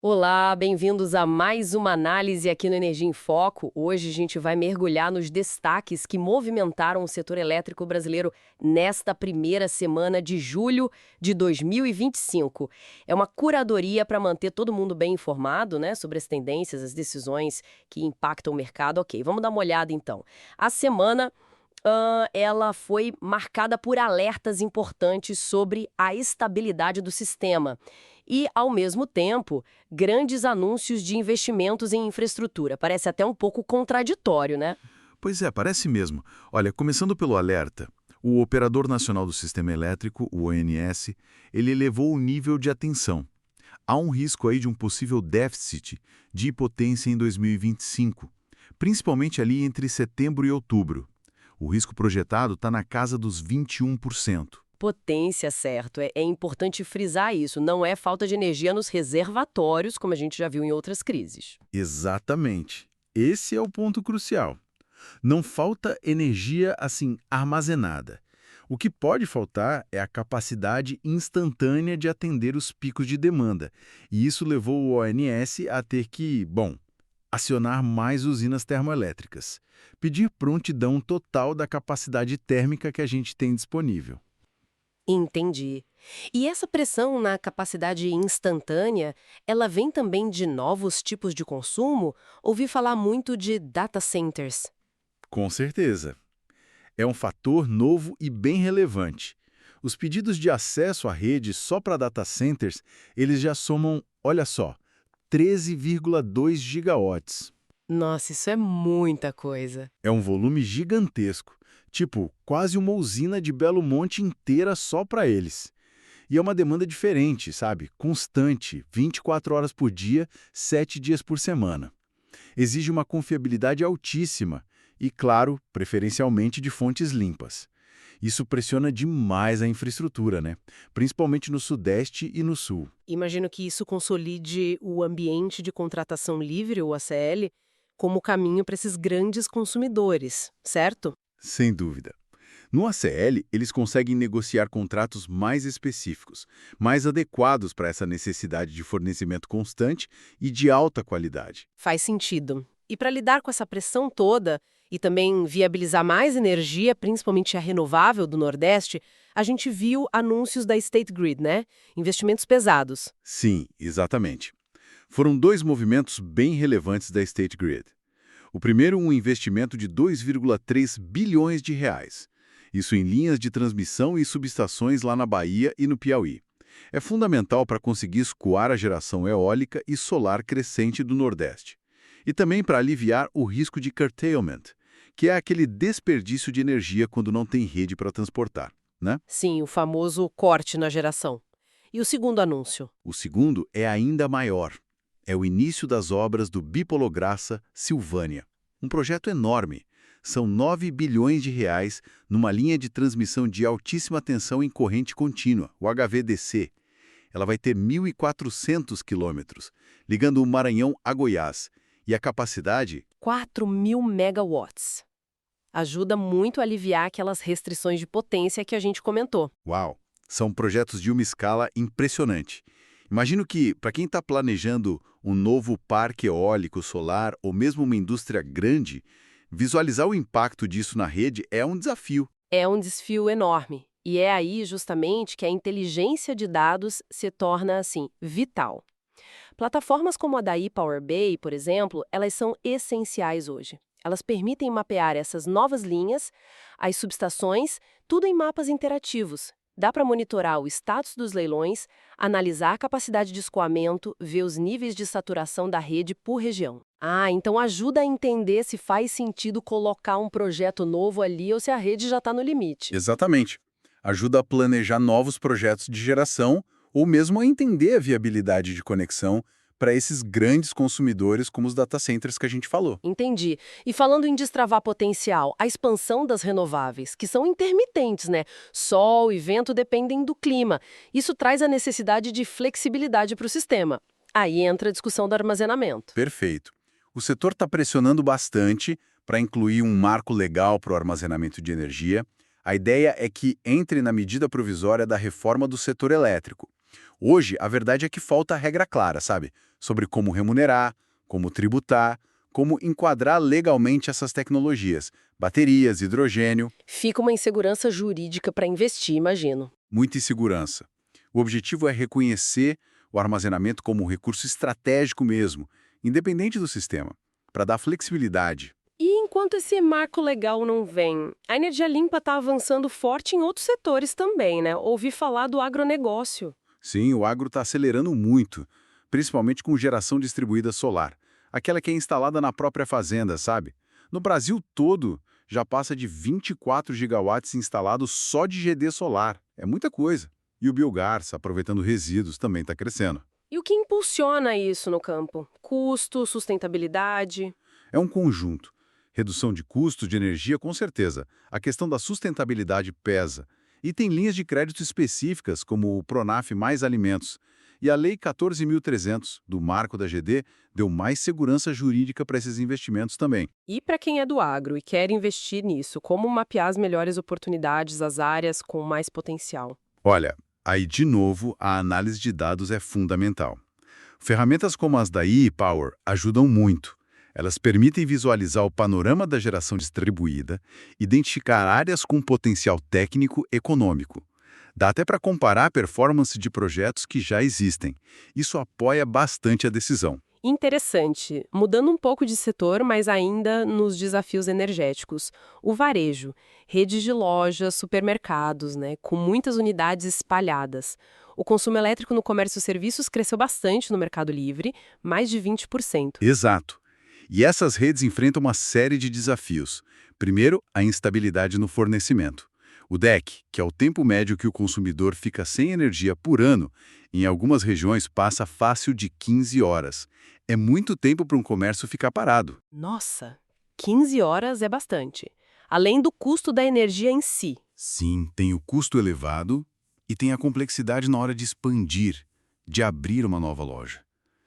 Olá, bem-vindos a mais uma análise aqui no Energia em Foco. Hoje a gente vai mergulhar nos destaques que movimentaram o setor elétrico brasileiro nesta primeira semana de julho de 2025. É uma curadoria para manter todo mundo bem informado, né, sobre as tendências, as decisões que impactam o mercado. Ok, vamos dar uma olhada então. A semana ela foi marcada por alertas importantes sobre a estabilidade do sistema e, ao mesmo tempo, grandes anúncios de investimentos em infraestrutura. Parece até um pouco contraditório, né? Pois é, parece mesmo. Olha, começando pelo alerta, o Operador Nacional do Sistema Elétrico, o ONS, ele elevou o nível de atenção. Há um risco aí de um possível déficit de potência em 2025, principalmente ali entre setembro e outubro. O risco projetado está na casa dos 21%. Potência, certo. É importante frisar isso. Não é falta de energia nos reservatórios, como a gente já viu em outras crises. Exatamente. Esse é o ponto crucial. Não falta energia assim armazenada. O que pode faltar é a capacidade instantânea de atender os picos de demanda. E isso levou o ONS a ter que, acionar mais usinas termoelétricas. Pedir prontidão total da capacidade térmica que a gente tem disponível. Entendi. E essa pressão na capacidade instantânea, ela vem também de novos tipos de consumo? Ouvi falar muito de data centers. Com certeza. É um fator novo e bem relevante. Os pedidos de acesso à rede só para data centers, eles já somam, olha só, 13,2 gigawatts. Nossa, isso é muita coisa. É um volume gigantesco, tipo quase uma usina de Belo Monte inteira só para eles. E é uma demanda diferente, sabe? Constante, 24 horas por dia, 7 dias por semana. Exige uma confiabilidade altíssima e, claro, preferencialmente de fontes limpas. Isso pressiona demais a infraestrutura, né? Principalmente no Sudeste e no Sul. Imagino que isso consolide o ambiente de contratação livre, o ACL, como caminho para esses grandes consumidores, certo? Sem dúvida. No ACL, eles conseguem negociar contratos mais específicos, mais adequados para essa necessidade de fornecimento constante e de alta qualidade. Faz sentido. E para lidar com essa pressão toda e também viabilizar mais energia, principalmente a renovável do Nordeste, a gente viu anúncios da State Grid, né? Investimentos pesados. Sim, exatamente. Foram dois movimentos bem relevantes da State Grid. O primeiro, um investimento de 2,3 bilhões de reais. Isso em linhas de transmissão e subestações lá na Bahia e no Piauí. É fundamental para conseguir escoar a geração eólica e solar crescente do Nordeste. E também para aliviar o risco de curtailment, que é aquele desperdício de energia quando não tem rede para transportar, né? Sim, o famoso corte na geração. E o segundo anúncio? O segundo é ainda maior. É o início das obras do Bipolograça Silvânia. Um projeto enorme. São 9 bilhões de reais numa linha de transmissão de altíssima tensão em corrente contínua, o HVDC. Ela vai ter 1.400 quilômetros, ligando o Maranhão a Goiás. E a capacidade? 4.000 megawatts. Ajuda muito a aliviar aquelas restrições de potência que a gente comentou. Uau! São projetos de uma escala impressionante. Imagino que, para quem está planejando um novo parque eólico solar ou mesmo uma indústria grande, visualizar o impacto disso na rede é um desafio. É um desafio enorme. E é aí, justamente, que a inteligência de dados se torna, assim, vital. Plataformas como a da ePower Bay, por exemplo, elas são essenciais hoje. Elas permitem mapear essas novas linhas, as subestações, tudo em mapas interativos. Dá para monitorar o status dos leilões, analisar a capacidade de escoamento, ver os níveis de saturação da rede por região. Ah, então ajuda a entender se faz sentido colocar um projeto novo ali ou se a rede já está no limite. Exatamente. Ajuda a planejar novos projetos de geração ou mesmo a entender a viabilidade de conexão para esses grandes consumidores como os data centers que a gente falou. Entendi. E falando em destravar potencial, a expansão das renováveis, que são intermitentes, né? Sol e vento dependem do clima. Isso traz a necessidade de flexibilidade para o sistema. Aí entra a discussão do armazenamento. Perfeito. O setor está pressionando bastante para incluir um marco legal para o armazenamento de energia. A ideia é que entre na medida provisória da reforma do setor elétrico. Hoje, a verdade é que falta regra clara, sabe? Sobre como remunerar, como tributar, como enquadrar legalmente essas tecnologias, baterias, hidrogênio. Fica uma insegurança jurídica para investir, imagino. Muita insegurança. O objetivo é reconhecer o armazenamento como um recurso estratégico mesmo, independente do sistema, para dar flexibilidade. E enquanto esse marco legal não vem, a energia limpa está avançando forte em outros setores também, né? Ouvi falar do agronegócio. Sim, o agro está acelerando muito, principalmente com geração distribuída solar, aquela que é instalada na própria fazenda, sabe? No Brasil todo, já passa de 24 gigawatts instalados só de GD solar. É muita coisa. E o biogás, aproveitando resíduos, também está crescendo. E o que impulsiona isso no campo? Custo, sustentabilidade? É um conjunto. Redução de custo de energia, com certeza. A questão da sustentabilidade pesa. E tem linhas de crédito específicas, como o Pronaf Mais Alimentos. E a Lei 14.300, do Marco da GD, deu mais segurança jurídica para esses investimentos também. E para quem é do agro e quer investir nisso, como mapear as melhores oportunidades, as áreas com mais potencial? Olha, aí de novo a análise de dados é fundamental. Ferramentas como as da e-Power ajudam muito. Elas permitem visualizar o panorama da geração distribuída, identificar áreas com potencial técnico econômico. Dá até para comparar a performance de projetos que já existem. Isso apoia bastante a decisão. Interessante. Mudando um pouco de setor, mas ainda nos desafios energéticos. O varejo, redes de lojas, supermercados, né, com muitas unidades espalhadas. O consumo elétrico no comércio e serviços cresceu bastante no Mercado Livre, mais de 20%. Exato. E essas redes enfrentam uma série de desafios. Primeiro, a instabilidade no fornecimento. O DEC, que é o tempo médio que o consumidor fica sem energia por ano, em algumas regiões passa fácil de 15 horas. É muito tempo para um comércio ficar parado. Nossa, 15 horas é bastante. Além do custo da energia em si. Sim, tem o custo elevado e tem a complexidade na hora de expandir, de abrir uma nova loja.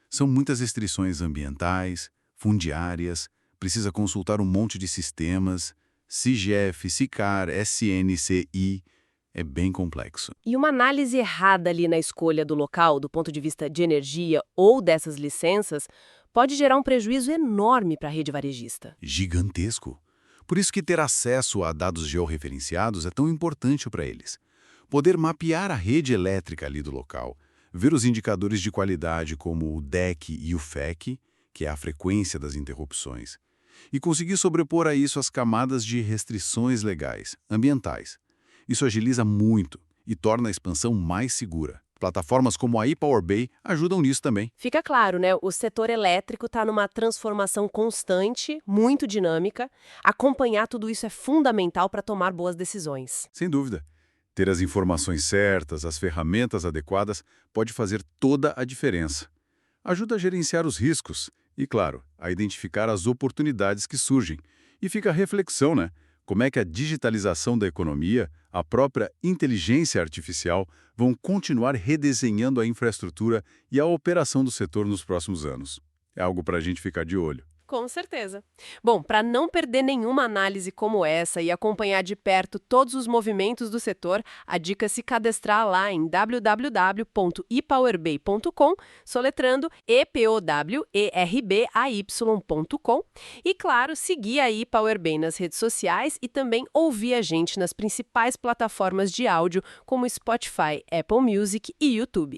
São muitas restrições ambientais, fundiárias, precisa consultar um monte de sistemas, CIGEF, SICAR, SNCI, é bem complexo. E uma análise errada ali na escolha do local, do ponto de vista de energia ou dessas licenças, pode gerar um prejuízo enorme para a rede varejista. Gigantesco. Por isso que ter acesso a dados georreferenciados é tão importante para eles. Poder mapear a rede elétrica ali do local, ver os indicadores de qualidade como o DEC e o FEC, que é a frequência das interrupções, e conseguir sobrepor a isso as camadas de restrições legais, ambientais. Isso agiliza muito e torna a expansão mais segura. Plataformas como a ePower Bay ajudam nisso também. Fica claro, né? O setor elétrico está numa transformação constante, muito dinâmica. Acompanhar tudo isso é fundamental para tomar boas decisões. Sem dúvida. Ter as informações certas, as ferramentas adequadas, pode fazer toda a diferença. Ajuda a gerenciar os riscos e, claro, a identificar as oportunidades que surgem. E fica a reflexão, né? Como é que a digitalização da economia, a própria inteligência artificial vão continuar redesenhando a infraestrutura e a operação do setor nos próximos anos. É algo para a gente ficar de olho. Com certeza. Bom, para não perder nenhuma análise como essa e acompanhar de perto todos os movimentos do setor, a dica é se cadastrar lá em www.epowerbay.com, soletrando epowerbay.com e, claro, seguir a ePowerbay nas redes sociais e também ouvir a gente nas principais plataformas de áudio como Spotify, Apple Music e YouTube.